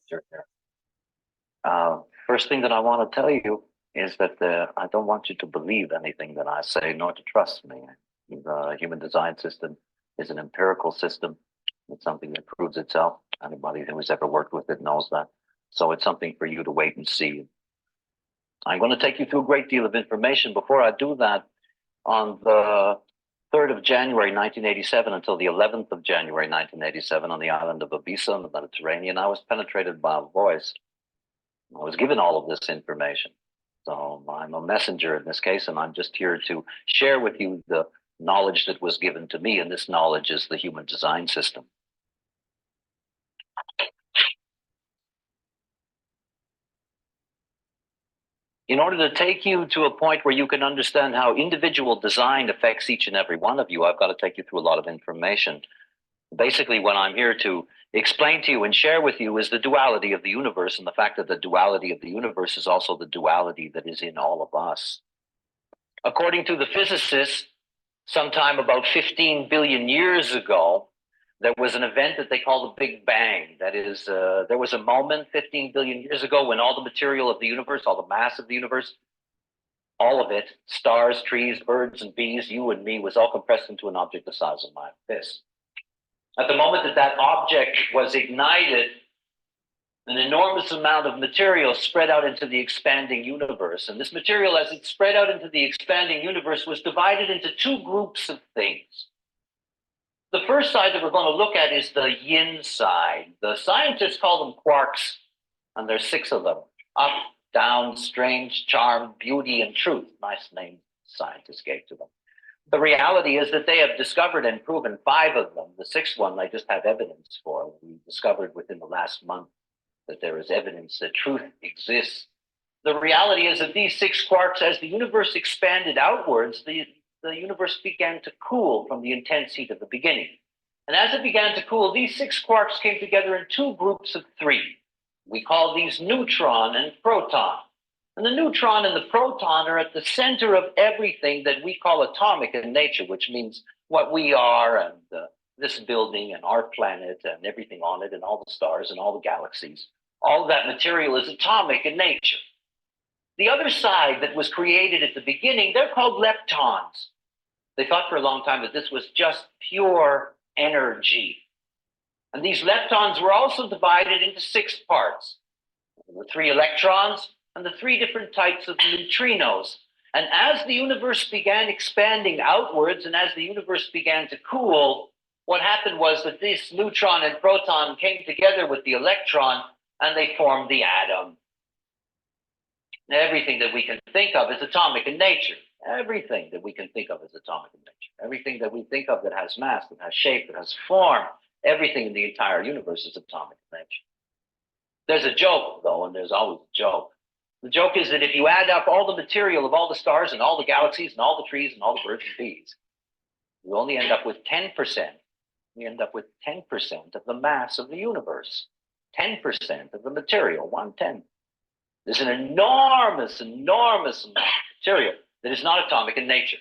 Sure. First thing that I want to tell you is that I don't want you to believe anything that I say, nor to trust me. The human design system is an empirical system. It's something that proves itself. Anybody who has ever worked with it knows that. So it's something for you to wait and see. I'm going to take you through a great deal of information. Before I do that, on the 3rd of January 1987 until the 11th of January 1987 on the island of Ibiza in the Mediterranean, I was penetrated by a voice. I was given all of this information. So I'm a messenger in this case, and I'm just here to share with you the knowledge that was given to me, and this knowledge is the human design system. In order to take you to a point where you can understand how individual design affects each and every one of you, I've got to take you through a lot of information. Basically, what I'm here to explain to you and share with you is the duality of the universe, and the fact that the duality of the universe is also the duality that is in all of us. According to the physicists, sometime about 15 billion years ago, there was an event that they call the Big Bang. That is, there was a moment 15 billion years ago when all the material of the universe, all the mass of the universe, all of it, stars, trees, birds, and bees, you and me, was all compressed into an object the size of my fist. At the moment that that object was ignited, an enormous amount of material spread out into the expanding universe. And this material, as it spread out into the expanding universe, was divided into two groups of things. The first side that we're going to look at is the yin side. The scientists call them quarks, and there's 6 of them. Up, down, strange, charm, beauty, and truth. Nice name scientists gave to them. The reality is that they have discovered and proven 5 of them. The 6th one they just have evidence for. We discovered within the last month that there is evidence that truth exists. The reality is that these 6 quarks, as the universe expanded outwards, the universe began to cool from the intense heat of the beginning. And as it began to cool, these 6 quarks came together in 2 groups of 3. We call these neutron and proton. And the neutron and the proton are at the center of everything that we call atomic in nature, which means what we are, and this building and our planet and everything on it and all the stars and all the galaxies. All of that material is atomic in nature. The other side that was created at the beginning, they're called leptons. They thought for a long time that this was just pure energy. And these leptons were also divided into 6 parts. The 3 electrons and the 3 different types of neutrinos. And as the universe began expanding outwards and as the universe began to cool, what happened was that this neutron and proton came together with the electron and they formed the atom. Now, everything that we can think of is atomic in nature. Everything that we can think of is atomic in nature. Everything that we think of that has mass, that has shape, that has form, everything in the entire universe is atomic in nature. There's a joke, though, and there's always a joke. The joke is that if you add up all the material of all the stars and all the galaxies and all the trees and all the birds and bees, you only end up with 10%. We end up with 10% of the mass of the universe. 10% of the material, 1/10. There's an enormous, enormous amount of material that is not atomic in nature.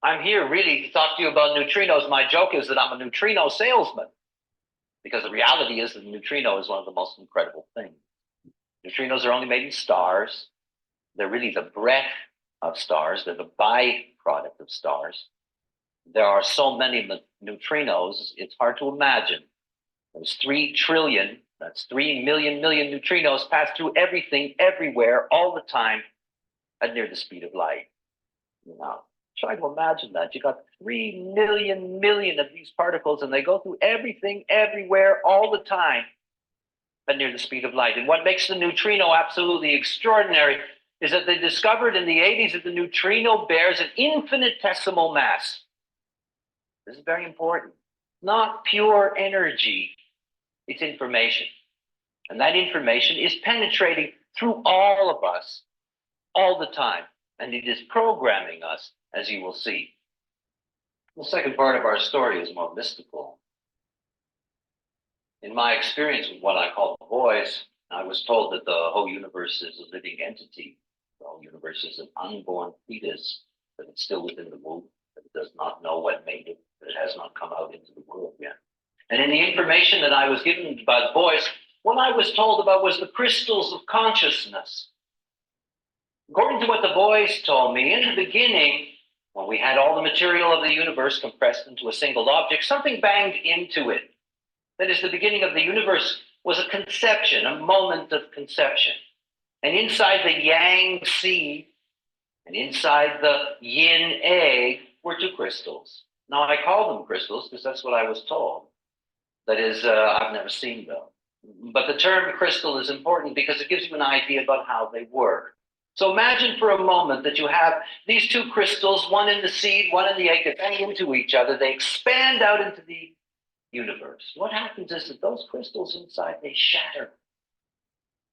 I'm here really to talk to you about neutrinos. My joke is that I'm a neutrino salesman, because the reality is that the neutrino is one of the most incredible things. Neutrinos are only made in stars. They're really the breath of stars. They're the byproduct of stars. There are so many neutrinos, it's hard to imagine. There's 3 trillion, that's 3 million neutrinos pass through everything, everywhere, all the time, at near the speed of light. You know, try to imagine that. You got 3 million of these particles, and they go through everything, everywhere, all the time, at near the speed of light. And what makes the neutrino absolutely extraordinary is that they discovered in the 80s that the neutrino bears an infinitesimal mass. This is very important. Not pure energy, it's information. And that information is penetrating through all of us all the time. And it is programming us, as you will see. The second part of our story is more mystical. In my experience with what I call the voice, I was told that the whole universe is a living entity. The whole universe is an unborn fetus, that it's still within the womb, that it does not know what made it, that it has not come out into the world yet. And in the information that I was given by the boys, what I was told about was the crystals of consciousness. According to what the boys told me, in the beginning, when we had all the material of the universe compressed into a single object, something banged into it. That is, the beginning of the universe was a conception, a moment of conception. And inside the yang seed and inside the yin egg were two crystals. Now, I call them crystals because that's what I was told. That is, I've never seen them. But the term crystal is important because it gives you an idea about how they work. So imagine for a moment that you have these two crystals, one in the seed, one in the egg, that bang into each other. They expand out into the universe. What happens is that those crystals inside, they shatter.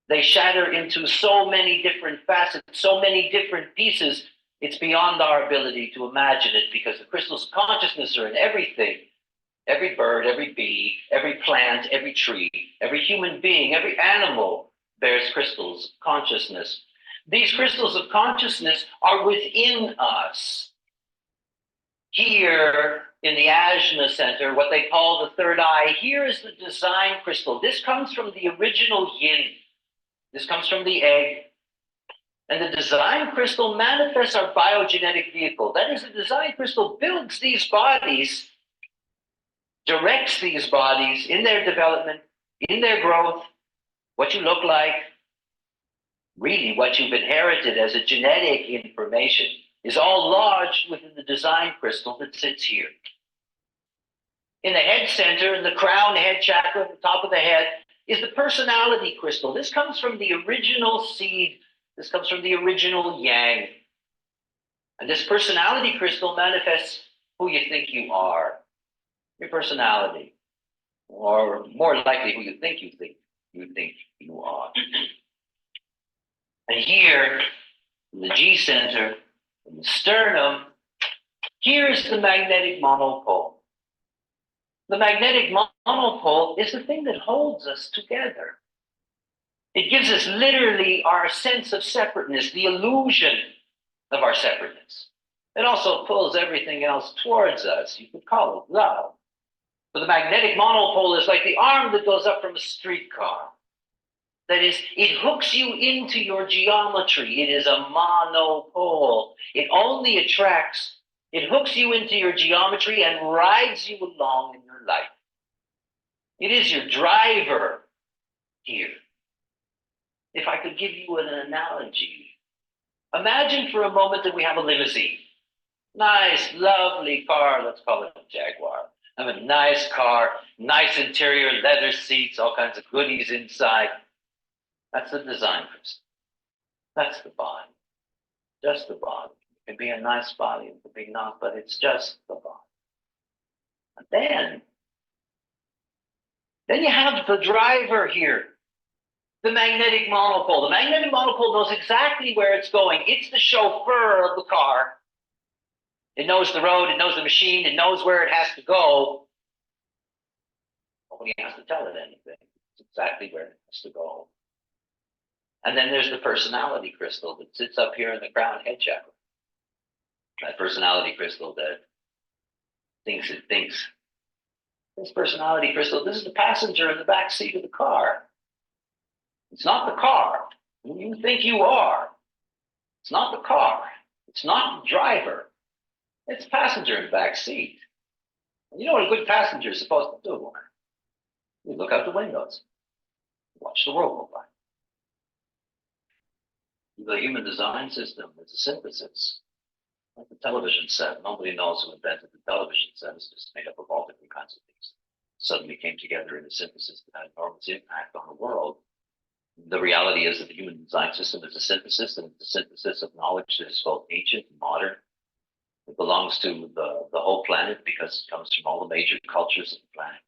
They shatter into so many different facets, so many different pieces. It's beyond our ability to imagine it because the crystals of consciousness are in everything. Every bird, every bee, every plant, every tree, every human being, every animal bears crystals of consciousness. These crystals of consciousness are within us. Here in the Ajna Center, what they call the third eye, here is the design crystal. This comes from the original yin. This comes from the egg. And the design crystal manifests our biogenetic vehicle. That is, the design crystal builds these bodies, directs these bodies in their development, in their growth, what you look like. Really, what you've inherited as a genetic information is all lodged within the design crystal that sits here. In the head center, in the crown head chakra, at the top of the head, is the personality crystal. This comes from the original seed. This comes from the original yang. And this personality crystal manifests who you think you are, your personality, or more likely who you think you are. And here, in the G center, in the sternum, here's the magnetic monopole. The magnetic monopole is the thing that holds us together. It gives us literally our sense of separateness, the illusion of our separateness. It also pulls everything else towards us. You could call it love. But the magnetic monopole is like the arm that goes up from a streetcar. That is, it hooks you into your geometry. It is a monopole. It only attracts, it hooks you into your geometry and rides you along in your life. It is your driver here. If I could give you an analogy, imagine for a moment that we have a limousine. Nice, lovely car, let's call it a Jaguar. I have a nice car, nice interior, leather seats, all kinds of goodies inside. That's the design crystal. That's the body. Just the body. It could be a nice body, it could be not, but it's just the body. And then you have the driver here, the magnetic monopole. The magnetic monopole knows exactly where it's going. It's the chauffeur of the car. It knows the road, it knows the machine, it knows where it has to go. Nobody has to tell it anything. It's exactly where it has to go. And then there's the personality crystal that sits up here in the crown head chakra. That personality crystal that thinks it thinks. This personality crystal, this is the passenger in the back seat of the car. It's not the car who you think you are. It's not the car. It's not the driver. It's the passenger in the back seat. And you know what a good passenger is supposed to do? You look out the windows. Watch the world go by. The human design system is a synthesis, like the television set. Nobody knows who invented the television set. It's just made up of all different kinds of things. Suddenly came together in a synthesis that had enormous impact on the world. The reality is that the human design system is a synthesis, and it's a synthesis of knowledge that is both ancient and modern. It belongs to the whole planet because it comes from all the major cultures of the planet.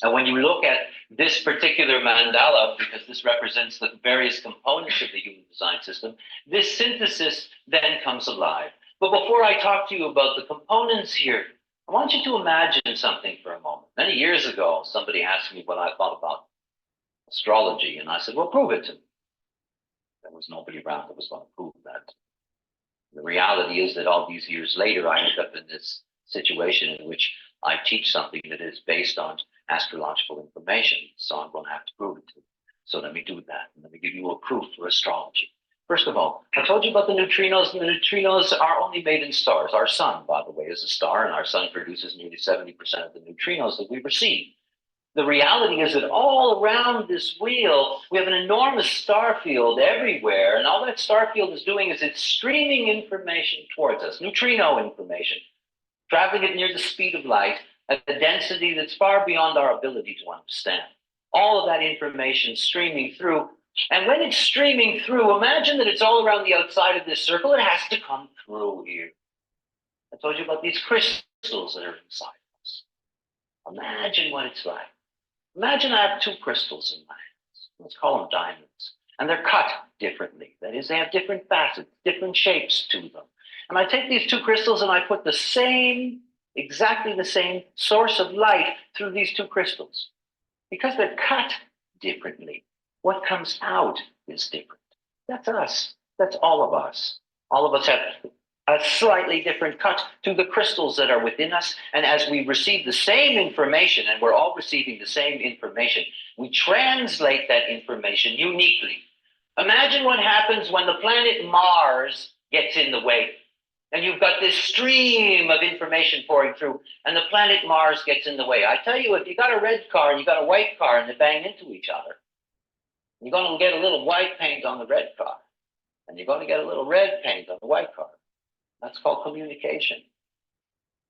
And when you look at this particular mandala, because this represents the various components of the human design system, this synthesis then comes alive. But before I talk to you about the components here, I want you to imagine something for a moment. Many years ago, somebody asked me what I thought about astrology. And I said, well, prove it to me. There was nobody around that was going to prove that. The reality is that all these years later, I end up in this situation in which I teach something that is based on astrological information. So I'm going to have to prove it to you. So let me do that. And let me give you a proof for astrology. First of all, I told you about the neutrinos, and the neutrinos are only made in stars. Our sun, by the way, is a star, and our sun produces nearly 70% of the neutrinos that we receive. The reality is that all around this wheel, we have an enormous star field everywhere, and all that star field is doing is it's streaming information towards us, neutrino information, traveling at near the speed of light at a density that's far beyond our ability to understand. All of that information streaming through. And when it's streaming through, imagine that it's all around the outside of this circle. It has to come through here. I told you about these crystals that are inside of us. Imagine what it's like. Imagine I have two crystals in my hands. Let's call them diamonds. And they're cut differently. That is, they have different facets, different shapes to them. And I take these two crystals and I put the same, exactly the same source of light through these two crystals. Because they're cut differently, what comes out is different. That's us. That's all of us. All of us have a slightly different cut to the crystals that are within us. And as we receive the same information, and we're all receiving the same information, we translate that information uniquely. Imagine what happens when the planet Mars gets in the way. And you've got this stream of information pouring through, and the planet Mars gets in the way. I tell you, if you got a red car and you got a white car and they bang into each other, you're going to get a little white paint on the red car, and you're going to get a little red paint on the white car. That's called communication.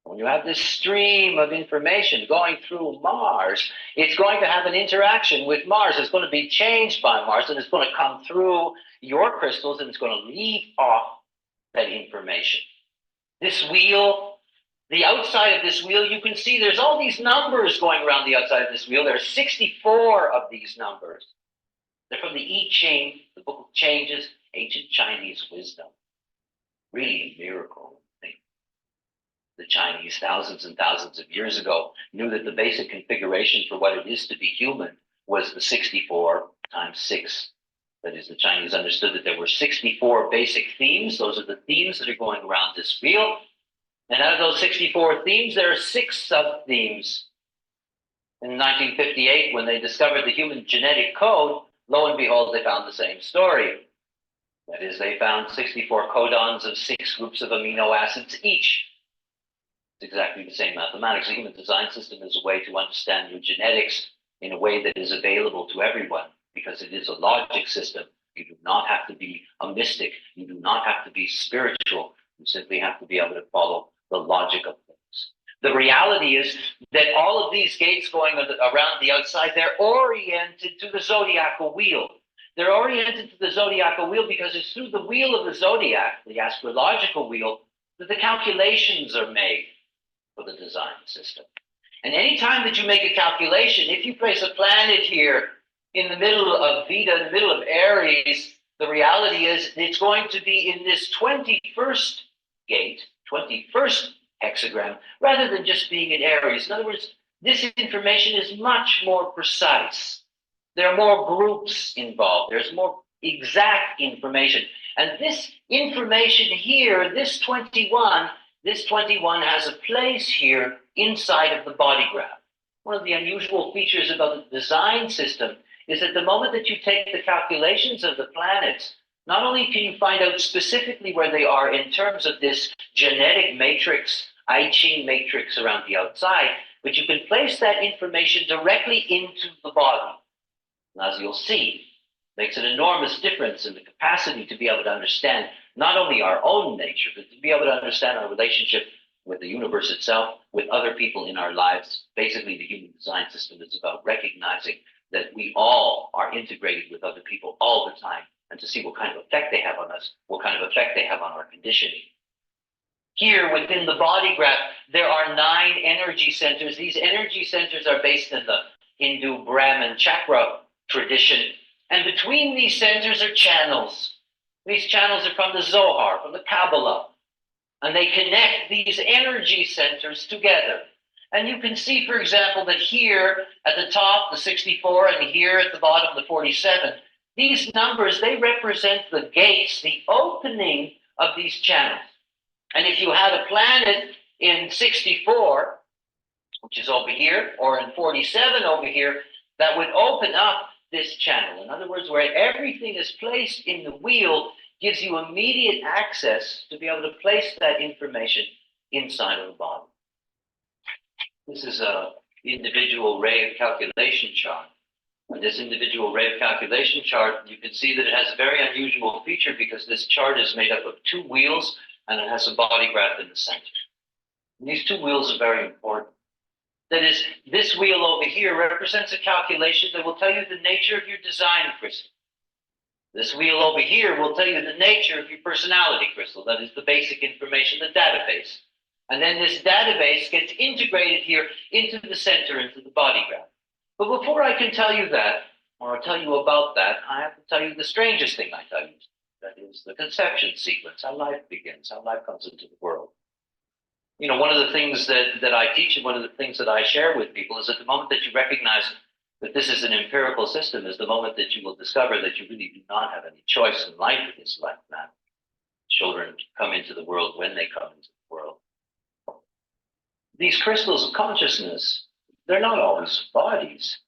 When you have this stream of information going through Mars, it's going to have an interaction with Mars. It's going to be changed by Mars, and it's going to come through your crystals, and it's going to leave off that information. This wheel, the outside of this wheel, you can see there's all these numbers going around the outside of this wheel. There are 64 of these numbers. They're from the I Ching, the Book of Changes, ancient Chinese wisdom. Really a miracle. The Chinese, thousands and thousands of years ago, knew that the basic configuration for what it is to be human was the 64 times 6. That is, the Chinese understood that there were 64 basic themes. Those are the themes that are going around this wheel. And out of those 64 themes, there are 6 sub-themes. In 1958, when they discovered the human genetic code, lo and behold, they found the same story. That is, they found 64 codons of 6 groups of amino acids each. It's exactly the same mathematics. The human design system is a way to understand your genetics in a way that is available to everyone, because it is a logic system. You do not have to be a mystic. You do not have to be spiritual. You simply have to be able to follow the logic of things. The reality is that all of these gates going around the outside, they're oriented to the zodiacal wheel. They're oriented to the zodiacal wheel because it's through the wheel of the zodiac, the astrological wheel, that the calculations are made for the design system. And anytime that you make a calculation, if you place a planet here in the middle of Veda, in the middle of Aries, the reality is it's going to be in this 21st gate, 21st hexagram, rather than just being in Aries. In other words, this information is much more precise. There are more groups involved. There's more exact information. And this information here, this 21 has a place here inside of the body graph. One of the unusual features about the design system is that the moment that you take the calculations of the planets, not only can you find out specifically where they are in terms of this genetic matrix, I Ching matrix around the outside, but you can place that information directly into the body. And as you'll see, makes an enormous difference in the capacity to be able to understand not only our own nature, but to be able to understand our relationship with the universe itself, with other people in our lives. Basically, the human design system is about recognizing that we all are integrated with other people all the time, and to see what kind of effect they have on us, what kind of effect they have on our conditioning. Here within the body graph, there are 9 energy centers. These energy centers are based in the Hindu Brahmin chakra tradition. And between these centers are channels. These channels are from the Zohar, from the Kabbalah. And they connect these energy centers together. And you can see, for example, that here at the top, the 64, and here at the bottom, the 47, these numbers, they represent the gates, the opening of these channels. And if you had a planet in 64, which is over here, or in 47 over here, that would open up this channel. In other words, where everything is placed in the wheel gives you immediate access to be able to place that information inside of the body. This is an individual ray of calculation chart. And this individual ray of calculation chart, you can see that it has a very unusual feature because this chart is made up of two wheels and it has a body graph in the center. And these two wheels are very important. That is, this wheel over here represents a calculation that will tell you the nature of your design crystal. This wheel over here will tell you the nature of your personality crystal. That is the basic information, the database. And then this database gets integrated here into the center, into the body graph. But before I can tell you that, or tell you about that, I have to tell you the strangest thing I tell you. That is the conception sequence, how life begins, how life comes into the world. You know, one of the things that I teach and one of the things that I share with people is that the moment that you recognize that this is an empirical system is the moment that you will discover that you really do not have any choice in life. It is like that. Children come into the world when they come into the world. These crystals of consciousness, they're not always bodies.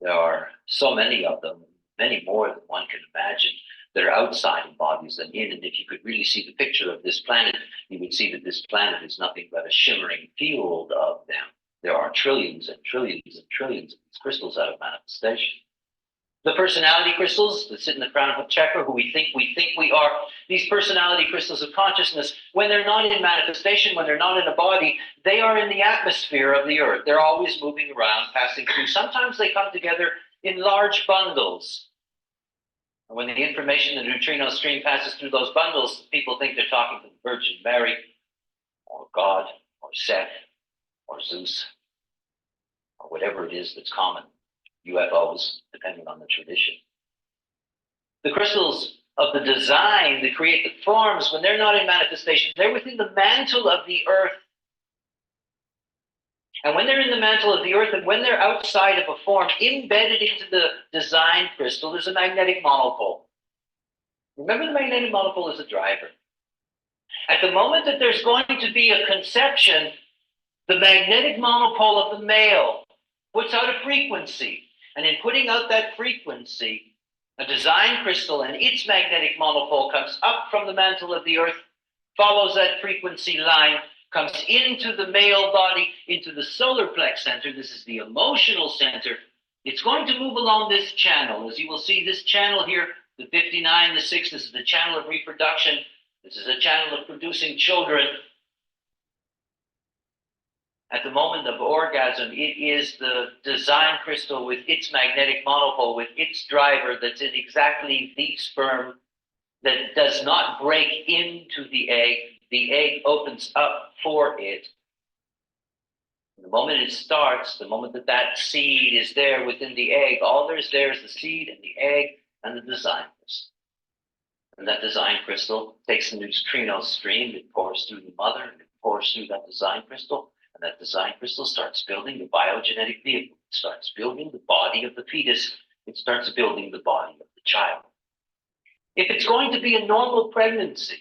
There are so many of them, many more than one can imagine, that are outside of bodies than in. And if you could really see the picture of this planet, you would see that this planet is nothing but a shimmering field of them. There are trillions and trillions and trillions of these crystals out of manifestation. The personality crystals that sit in the crown chakra, who we think we are, these personality crystals of consciousness, when they're not in manifestation, when they're not in a body, they are in the atmosphere of the earth. They're always moving around, passing through. Sometimes they come together in large bundles. And when the information, the neutrino stream passes through those bundles, people think they're talking to the Virgin Mary, or God, or Seth, or Zeus, or whatever it is that's common. UFOs, depending on the tradition. The crystals of the design that create the forms, when they're not in manifestation, they're within the mantle of the earth. And when they're in the mantle of the earth, and when they're outside of a form, embedded into the design crystal is a magnetic monopole. Remember, the magnetic monopole is a driver. At the moment that there's going to be a conception, the magnetic monopole of the male puts out a frequency. And in putting out that frequency, a design crystal and its magnetic monopole comes up from the mantle of the earth, follows that frequency line, comes into the male body, into the solar plex center. This is the emotional center. It's going to move along this channel. As you will see, this channel here, the 59, the 6, this is the channel of reproduction. This is a channel of producing children. At the moment of orgasm, it is the design crystal with its magnetic monopole, with its driver that's in exactly the sperm that does not break into the egg. The egg opens up for it. The moment it starts, the moment that that seed is there within the egg, all there's there is the seed and the egg and the design crystal. And that design crystal takes the neutrino stream, it pours through the mother, and it pours through that design crystal. And that design crystal starts building the biogenetic vehicle. It starts building the body of the fetus. It starts building the body of the child. If it's going to be a normal pregnancy,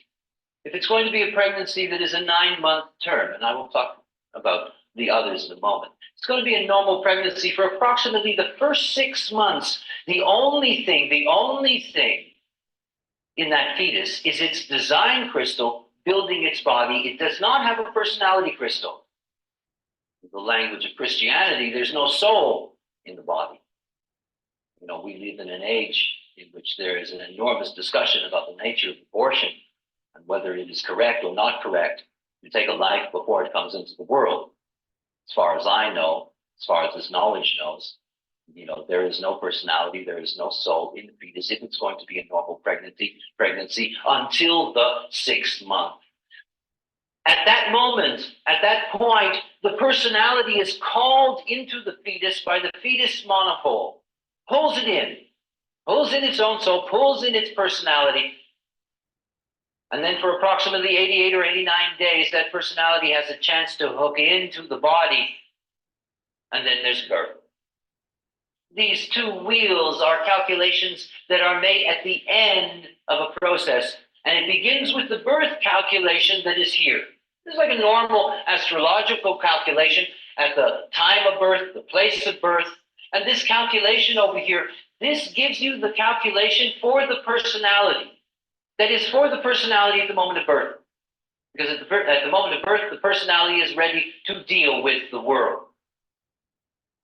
if it's going to be a pregnancy that is a 9-month term, and I will talk about the others in a moment, it's going to be a normal pregnancy for approximately the first 6 months. The only thing in that fetus is its design crystal building its body. It does not have a personality crystal. In the language of Christianity, there's no soul in the body. You know, we live in an age in which there is an enormous discussion about the nature of abortion and whether it is correct or not correct to take a life before it comes into the world. As far as I know, as far as this knowledge knows, you know, there is no personality, there is no soul in the fetus if it's going to be a normal pregnancy until the 6th month. At that moment, at that point, the personality is called into the fetus by the fetus monopole, pulls it in its own soul, pulls in its personality. And then for approximately 88 or 89 days, that personality has a chance to hook into the body. And then there's birth. These two wheels are calculations that are made at the end of a process. And it begins with the birth calculation that is here. This is like a normal astrological calculation at the time of birth, the place of birth. And this calculation over here, this gives you the calculation for the personality. That is for the personality at the moment of birth. Because at the moment of birth, the personality is ready to deal with the world.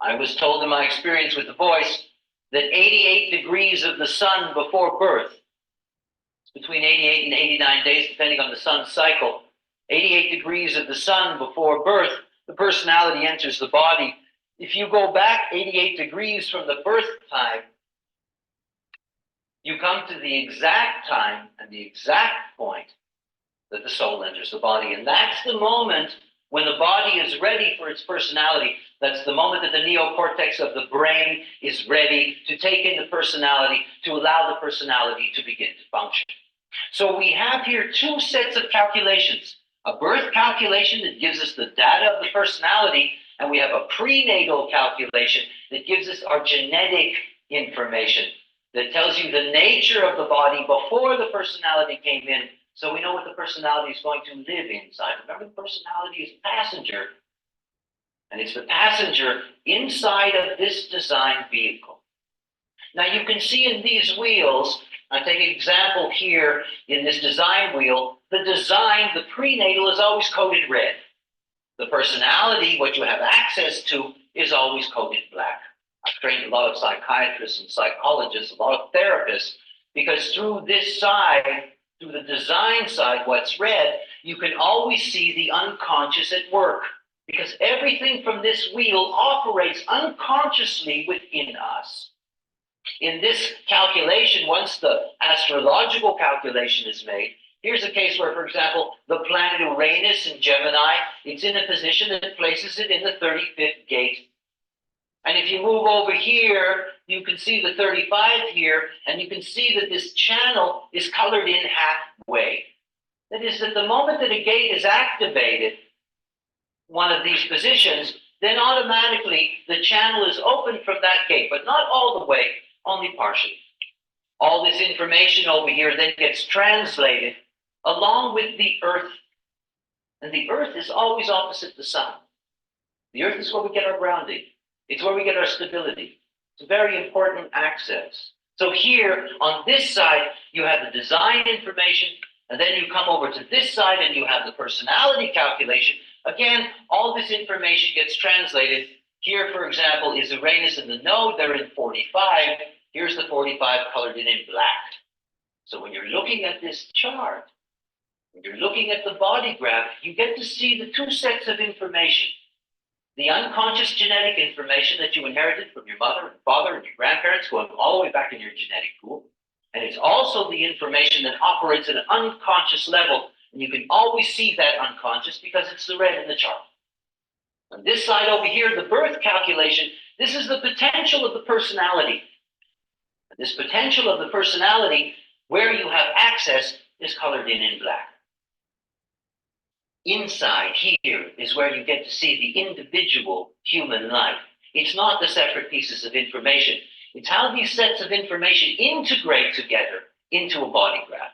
I was told in my experience with the voice that 88 degrees of the sun before birth, between 88 and 89 days, depending on the sun's cycle, 88 degrees of the sun before birth, the personality enters the body. If you go back 88 degrees from the birth time, you come to the exact time and the exact point that the soul enters the body. And that's the moment when the body is ready for its personality. That's the moment that the neocortex of the brain is ready to take in the personality, to allow the personality to begin to function. So we have here two sets of calculations. A birth calculation that gives us the data of the personality, and we have a prenatal calculation that gives us our genetic information that tells you the nature of the body before the personality came in, so we know what the personality is going to live inside. Remember, the personality is passenger, and it's the passenger inside of this design vehicle. Now you can see in these wheels, I take an example here in this design wheel, the design, the prenatal is always coded red. The personality, what you have access to, is always coded black. I've trained a lot of psychiatrists and psychologists, a lot of therapists, because through this side, through the design side, what's red, you can always see the unconscious at work, because everything from this wheel operates unconsciously within us. In this calculation, once the astrological calculation is made, here's a case where, for example, the planet Uranus in Gemini, it's in a position that places it in the 35th gate. And if you move over here, you can see the 35 here, and you can see that this channel is colored in halfway. That is, that the moment that a gate is activated, one of these positions, then automatically the channel is open from that gate, but not all the way, only partially. All this information over here then gets translated along with the Earth. And the Earth is always opposite the sun. The Earth is where we get our grounding. It's where we get our stability. It's a very important access. So here on this side, you have the design information, and then you come over to this side and you have the personality calculation. Again, all this information gets translated. Here, for example, is Uranus and the node. They're in 45. Here's the 45 colored in black. So when you're looking at this chart, when you're looking at the body graph, you get to see the two sets of information. The unconscious genetic information that you inherited from your mother and father and your grandparents, going all the way back in your genetic pool. And it's also the information that operates at an unconscious level. And you can always see that unconscious because it's the red in the chart. On this side over here, the birth calculation, this is the potential of the personality. This potential of the personality, where you have access, is colored in black. Inside here is where you get to see the individual human life. It's not the separate pieces of information. It's how these sets of information integrate together into a body graph.